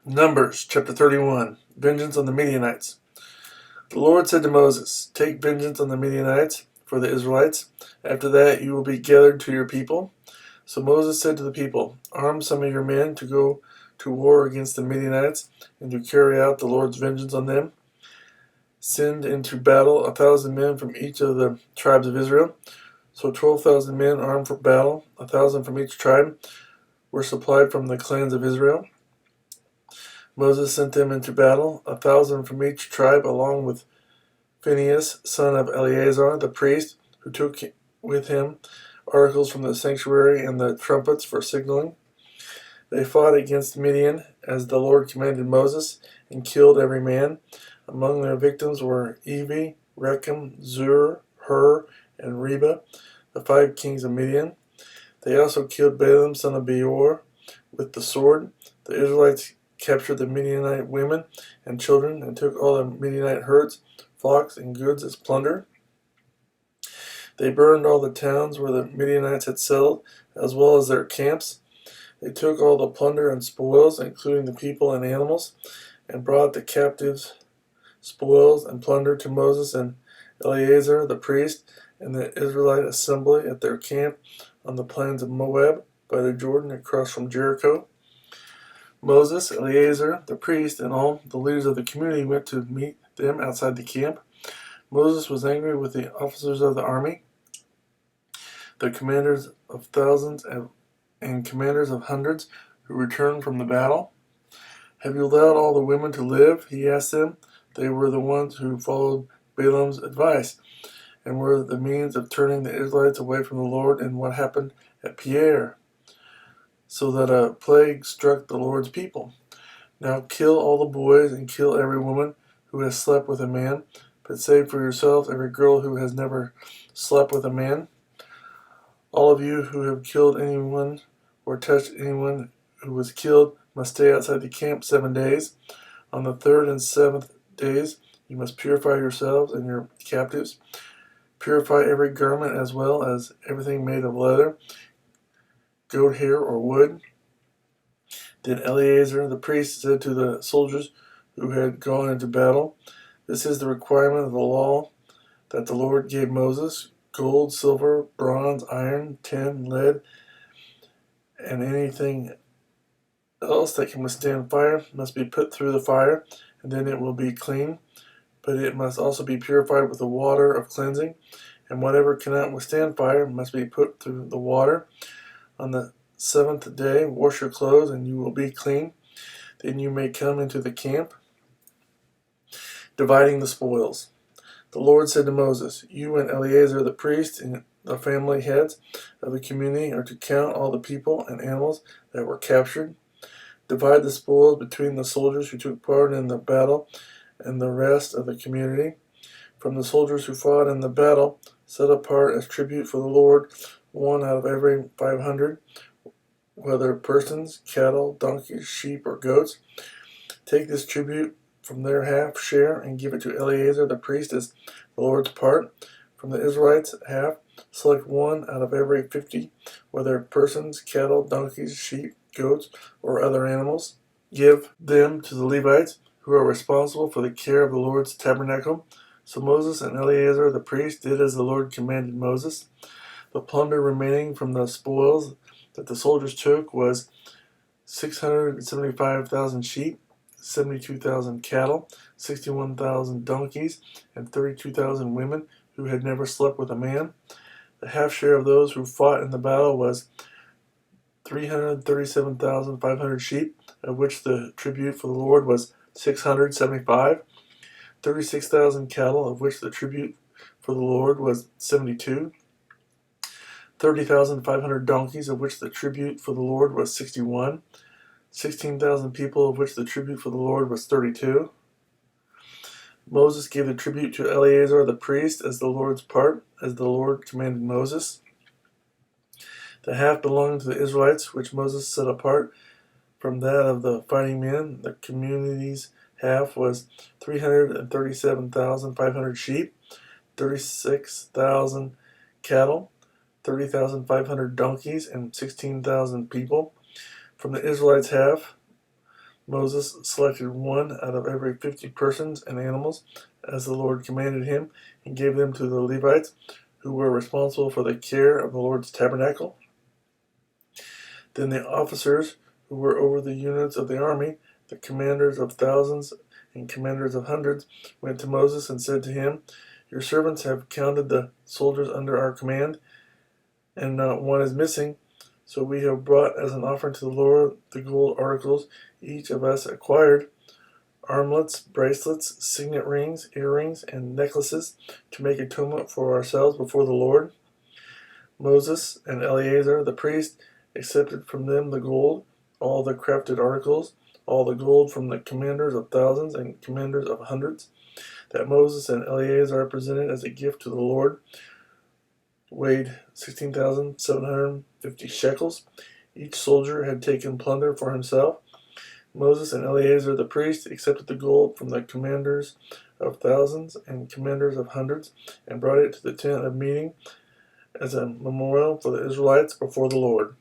Numbers chapter 31. Vengeance on the Midianites. The Lord said to Moses, "Take vengeance on the Midianites for the Israelites. After that you will be gathered to your people." So Moses said to the people, "Arm some of your men to go to war against the Midianites and to carry out the Lord's vengeance on them. Send into battle 1,000 men from each of the tribes of Israel." So 12,000 men armed for battle, 1,000 from each tribe, were supplied from the clans of Israel. Moses sent them into battle, 1,000 from each tribe, along with Phinehas, son of Eleazar, the priest, who took with him articles from the sanctuary and the trumpets for signaling. They fought against Midian, as the Lord commanded Moses, and killed every man. Among their victims were Evi, Rechem, Zur, Hur, and Reba, the 5 kings of Midian. They also killed Balaam, son of Beor, with the sword. The Israelites captured the Midianite women and children and took all the Midianite herds, flocks, and goods as plunder. They burned all the towns where the Midianites had settled, as well as their camps. They took all the plunder and spoils, including the people and animals, and brought the captives' spoils and plunder to Moses and Eleazar the priest and the Israelite assembly at their camp on the plains of Moab by the Jordan across from Jericho. Moses, Eleazar the priest, and all the leaders of the community went to meet them outside the camp. Moses was angry with the officers of the army, the commanders of thousands and commanders of hundreds who returned from the battle. "Have you allowed all the women to live?" he asked them. They were the ones who followed Balaam's advice and were the means of turning the Israelites away from the Lord in what happened at Peor, so that a plague struck the Lord's people. Now kill all the boys and kill every woman who has slept with a man, but save for yourselves every girl who has never slept with a man. All of you who have killed anyone or touched anyone who was killed must stay outside the camp 7 days. On the 3rd and 7th days you must purify yourselves and your captives. Purify every garment as well as everything made of leather, goat hair, or wood. Then Eleazar the priest said to the soldiers who had gone into battle, "This is the requirement of the law that the Lord gave Moses: gold, silver, bronze, iron, tin, lead, and anything else that can withstand fire must be put through the fire, and then it will be clean. But it must also be purified with the water of cleansing, and whatever cannot withstand fire must be put through the water. On the 7th day, wash your clothes, and you will be clean. Then you may come into the camp." Dividing the spoils. The Lord said to Moses, "You and Eleazar the priest and the family heads of the community are to count all the people and animals that were captured. Divide the spoils between the soldiers who took part in the battle and the rest of the community. From the soldiers who fought in the battle, set apart as tribute for the Lord 1 out of every 500, whether persons, cattle, donkeys, sheep, or goats. Take this tribute from their half share and give it to Eleazar the priest as the Lord's part. From the Israelites' half, select 1 out of every 50, whether persons, cattle, donkeys, sheep, goats, or other animals. Give them to the Levites, who are responsible for the care of the Lord's tabernacle." So Moses and Eleazar the priest did as the Lord commanded Moses. The plunder remaining from the spoils that the soldiers took was 675,000 sheep, 72,000 cattle, 61,000 donkeys, and 32,000 women who had never slept with a man. The half share of those who fought in the battle was 337,500 sheep, of which the tribute for the Lord was 675, 36,000 cattle, of which the tribute for the Lord was 72, 30,500 donkeys, of which the tribute for the Lord was 61, 16,000 people, of which the tribute for the Lord was 32. Moses gave the tribute to Eleazar the priest as the Lord's part, as the Lord commanded Moses. The half belonged to the Israelites, which Moses set apart from that of the fighting men. The community's half was 337,500 sheep, 36,000 cattle, 30,500 donkeys, and 16,000 people. From the Israelites' half, Moses selected one out of every 50 persons and animals, as the Lord commanded him, and gave them to the Levites, who were responsible for the care of the Lord's tabernacle. Then the officers who were over the units of the army, the commanders of thousands and commanders of hundreds, went to Moses and said to him, "Your servants have counted the soldiers under our command, and not one is missing. So we have brought as an offering to the Lord the gold articles each of us acquired, armlets, bracelets, signet rings, earrings, and necklaces, to make atonement for ourselves before the Lord." Moses and Eleazar the priest accepted from them the gold, all the crafted articles, all the gold from the commanders of thousands and commanders of hundreds, that Moses and Eleazar presented as a gift to the Lord, weighed 16,750 shekels. Each soldier had taken plunder for himself. Moses and Eleazar the priest accepted the gold from the commanders of thousands and commanders of hundreds, and brought it to the tent of meeting as a memorial for the Israelites before the Lord.